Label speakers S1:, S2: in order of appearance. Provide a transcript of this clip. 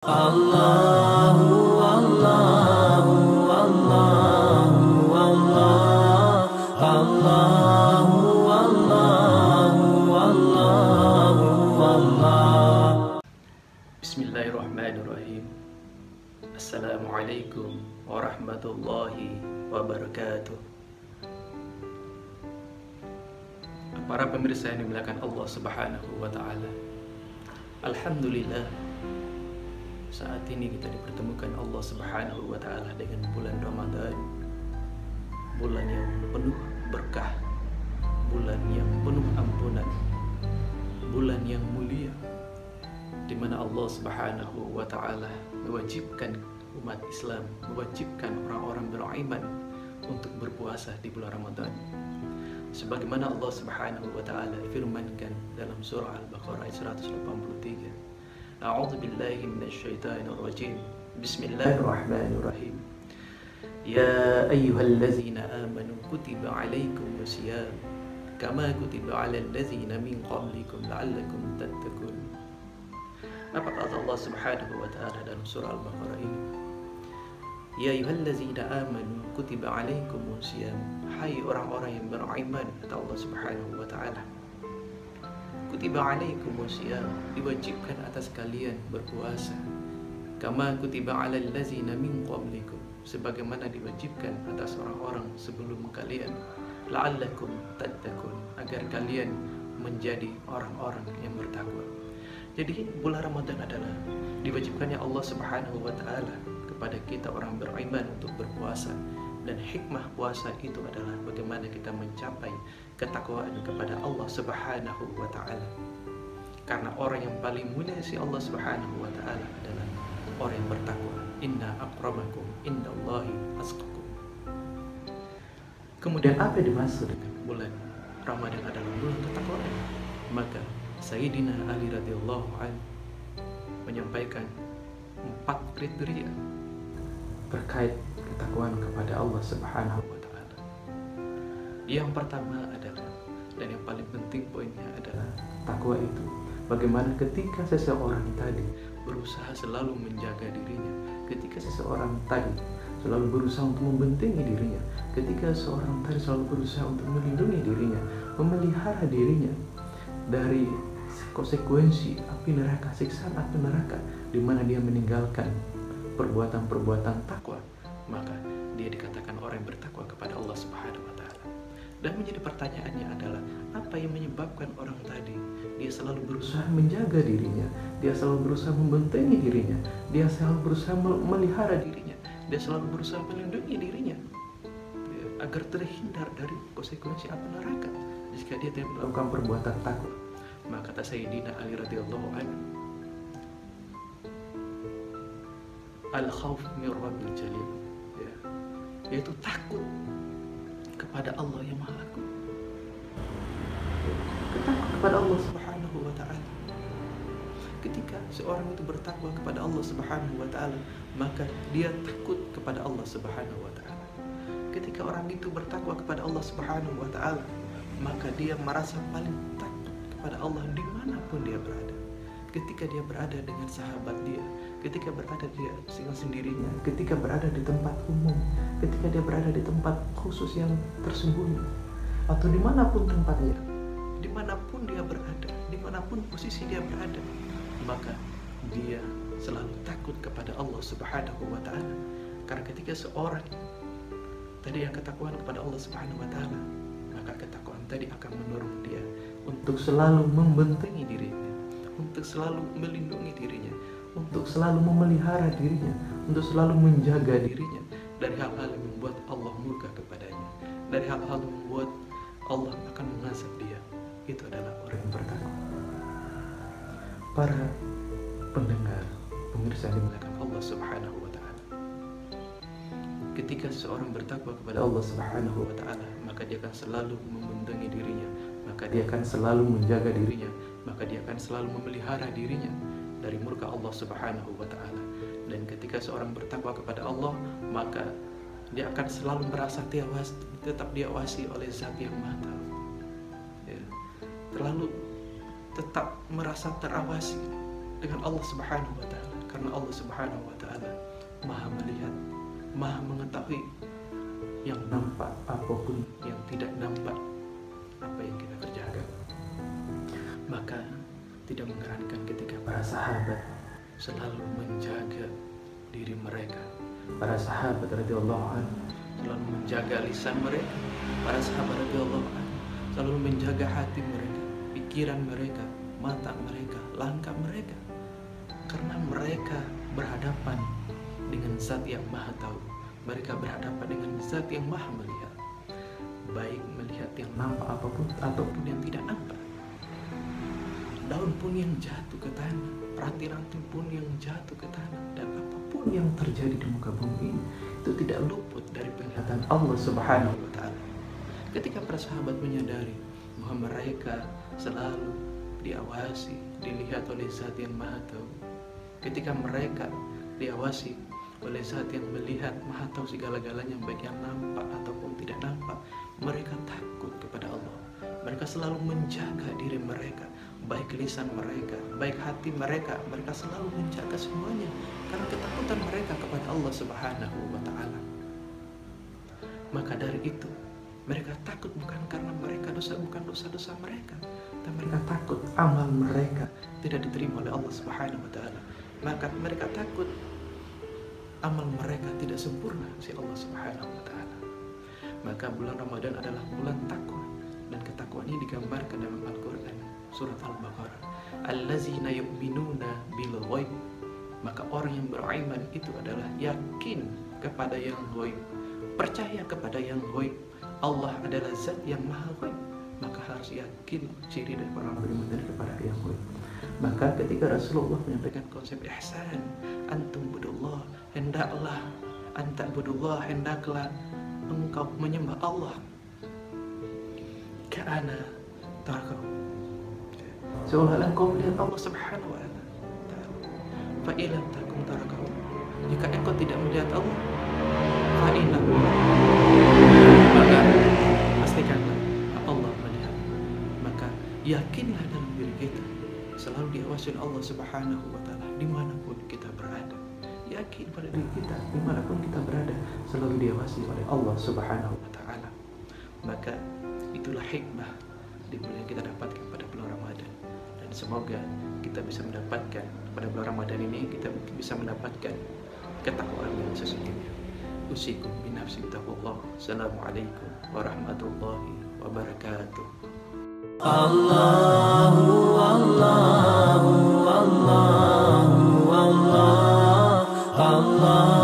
S1: Allahu Allahu Allahu Allah Allahu Allahu Allahu Allah.
S2: Bismillahirrahmanirrahim. Assalamualaikum warahmatullahi wabarakatuh. Para pemirsa yang dimuliakan Allah Subhanahu wa taala. Alhamdulillah, saat ini kita dipertemukan Allah Subhanahu wa taala dengan bulan Ramadan. Bulan yang penuh berkah, bulan yang penuh ampunan, bulan yang mulia, di mana Allah Subhanahu wa taala mewajibkan umat Islam, mewajibkan orang-orang beriman untuk berpuasa di bulan Ramadan. Sebagaimana Allah Subhanahu wa taala firmankan dalam surah Al-Baqarah ayat 183. A'udzu billahi minasyaitonir rajim. Bismillahirrahmanirrahim. Ya ayyuhallazina amanu kutiba 'alaikumus syiyam kama kutiba 'alal ladzina min qablikum la'allakum tattaqun. Apa kata Allah Subhanahu wa taala dalam surah Al-Baqarah ini? Ya ayyuhallazina amanu kutiba 'alaikumus syiyam. Hai orang-orang yang beriman, kata Allah Subhanahu wa taala. Kutiba 'alaikumus syiyam, diwajibkan atas kalian berpuasa. Kama kutiba 'alal ladzina min qablikum, sebagaimana diwajibkan atas orang-orang sebelum kalian. La'allakum tattaqun, agar kalian menjadi orang-orang yang bertakwa. Jadi bulan Ramadan adalah diwajibkannya Allah Subhanahu wa taala kepada kita orang beriman untuk berpuasa. Dan hikmah puasa itu adalah bagaimana kita mencapai ketakwaan kepada Allah Subhanahu wa taala. Karena orang yang paling mulia si Allah Subhanahu wa taala adalah orang yang bertakwa. Inna akramakum indallahi atqakum. Kemudian apa yang dimaksud dengan bulan Ramadan adalah bulan ketakwaan? Maka Sayyidina Ali radhiyallahu anhu menyampaikan 4 kriteria terkait ketakwaan kepada Allah Subhanahu wa taala. Yang pertama adalah, dan yang paling penting poinnya adalah, takwa itu bagaimana ketika seseorang tadi berusaha selalu menjaga dirinya, ketika seseorang tadi selalu berusaha untuk membentengi dirinya, ketika seorang tadi selalu berusaha untuk melindungi dirinya, memelihara dirinya dari konsekuensi api neraka, siksaan api neraka, di mana dia meninggalkan perbuatan-perbuatan takwa, maka dia dikatakan orang yang bertakwa kepada Allah Subhanahu wa taala. Dan menjadi pertanyaannya adalah, apa yang menyebabkan orang tadi dia selalu berusaha menjaga dirinya, dia selalu berusaha membentengi dirinya, dia selalu berusaha memelihara dirinya, dia selalu berusaha melindungi dirinya agar terhindar dari konsekuensi api neraka jika dia tidak melakukan perbuatan takwa. Maka kata Sayyidina Ali radhiyallahu anhu, al-khawf min rabbil jalil, yaitu takut kepada Allah yang Maha Agung, takut kepada Allah Subhanahu wa taala. Ketika seorang itu bertakwa kepada Allah Subhanahu wa taala, maka dia takut kepada Allah Subhanahu wa taala. Ketika orang itu bertakwa kepada Allah Subhanahu wa taala, maka dia merasa paling takut kepada Allah dimanapun dia berada. Ketika dia berada dengan sahabat dia, ketika berada dia dengan sendirinya, ketika berada di tempat umum, ketika dia berada di tempat khusus yang tersembunyi, atau dimanapun tempatnya, dimanapun dia berada, dimanapun posisi dia berada, maka dia selalu takut kepada Allah Subhanahu wa taala. Karena ketika seorang tadi yang ketakwaan kepada Allah Subhanahu wa taala, maka ketakwaan tadi akan mendorong dia untuk selalu membentengi dirinya, untuk selalu melindungi dirinya, untuk selalu memelihara dirinya, untuk selalu menjaga dirinya dari hal-hal yang membuat Allah murka kepadanya, dari hal-hal yang membuat Allah akan mengazab dia. Itu adalah orang yang bertakwa. Para pendengar, pemirsa yang dimuliakan Allah Subhanahu wa taala, ketika seseorang bertakwa kepada Allah Subhanahu wa taala, maka dia akan selalu membentengi dirinya, maka dia akan selalu menjaga dirinya, maka dia akan selalu memelihara dirinya dari murka Allah Subhanahu wa taala. Dan ketika seorang bertakwa kepada Allah, maka dia akan selalu merasa tetap diawasi oleh Zat yang Maha Tahu. Terlalu tetap merasa terawasi dengan Allah Subhanahu wa taala. Karena Allah Subhanahu wa Ta'ala Maha melihat, Maha mengetahui yang nampak apapun yang tidak nampak apa yang kita kerjakan. Maka tidak mengherankan ketika para sahabat selalu menjaga diri mereka. Para sahabat radhiyallahu anhu selalu menjaga lisan mereka. Para sahabat radhiyallahu anhu selalu menjaga hati mereka, pikiran mereka, mata mereka, langkah mereka. Karena mereka berhadapan dengan Zat yang Maha Tahu. Mereka berhadapan dengan Zat yang Maha Melihat. Baik melihat yang nampak apapun ataupun yang tidak nampak. Daun pun yang jatuh ke tanah, ranting-ranting pun yang jatuh ke tanah, dan apapun yang terjadi di muka bumi itu tidak luput dari penglihatan Allah Subhanahu wa Ta'ala. Ketika para sahabat menyadari bahwa mereka selalu diawasi, dilihat oleh Zat yang Maha Tahu, ketika mereka diawasi oleh Zat yang melihat, Maha Tahu segala-galanya, baik yang nampak ataupun tidak nampak, mereka takut kepada Allah. Mereka selalu menjaga diri mereka, baik lisan mereka, baik hati mereka. Mereka selalu menjaga semuanya karena ketakutan mereka kepada Allah Subhanahu wa Ta'ala. Maka dari itu mereka takut bukan karena mereka bukan dosa-dosa mereka, tapi mereka takut amal mereka tidak diterima oleh Allah Subhanahu wa Ta'ala. Maka mereka takut amal mereka tidak sempurna si Allah Subhanahu wa Ta'ala. Maka bulan Ramadan adalah bulan takwa, dan ketakwaan ini digambarkan dalam Al-Quran surat Al-Baqarah. Allazina yu'minuna bil ghaib. Maka orang yang beriman itu adalah yakin kepada yang ghaib, percaya kepada yang ghaib. Allah adalah Zat yang Maha Ghaib, maka harus yakin ciri dari orang beriman kepada yang ghaib. Maka ketika Rasulullah menyampaikan konsep ihsan, antum budullah, hendaklah anta budullah, hendaklah engkau menyembah Allah ka'ana tarakahu, seolah-olah engkau melihat Allah Subhanahu wa Ta'ala. Fa ilam takum tarakahu, jika engkau tidak melihat Allah, fa innahu, maka pastikanlah Allah melihat. Maka yakinlah dalam diri kita selalu diawasi oleh Allah Subhanahu wa Ta'ala dimanapun kita berada. Yakin pada diri kita dimanapun kita berada selalu diawasi oleh Allah Subhanahu wa Ta'ala. Maka itulah hikmah yang kita dapatkan pada bulan Ramadan, dan semoga kita bisa mendapatkan pada bulan Ramadan ini, kita bisa mendapatkan ketakwaan yang sesungguhnya. Usikum binafsi taqwallah. Assalamualaikum warahmatullahi wabarakatuh.
S1: Allahu Allahu Allahu Allah Allah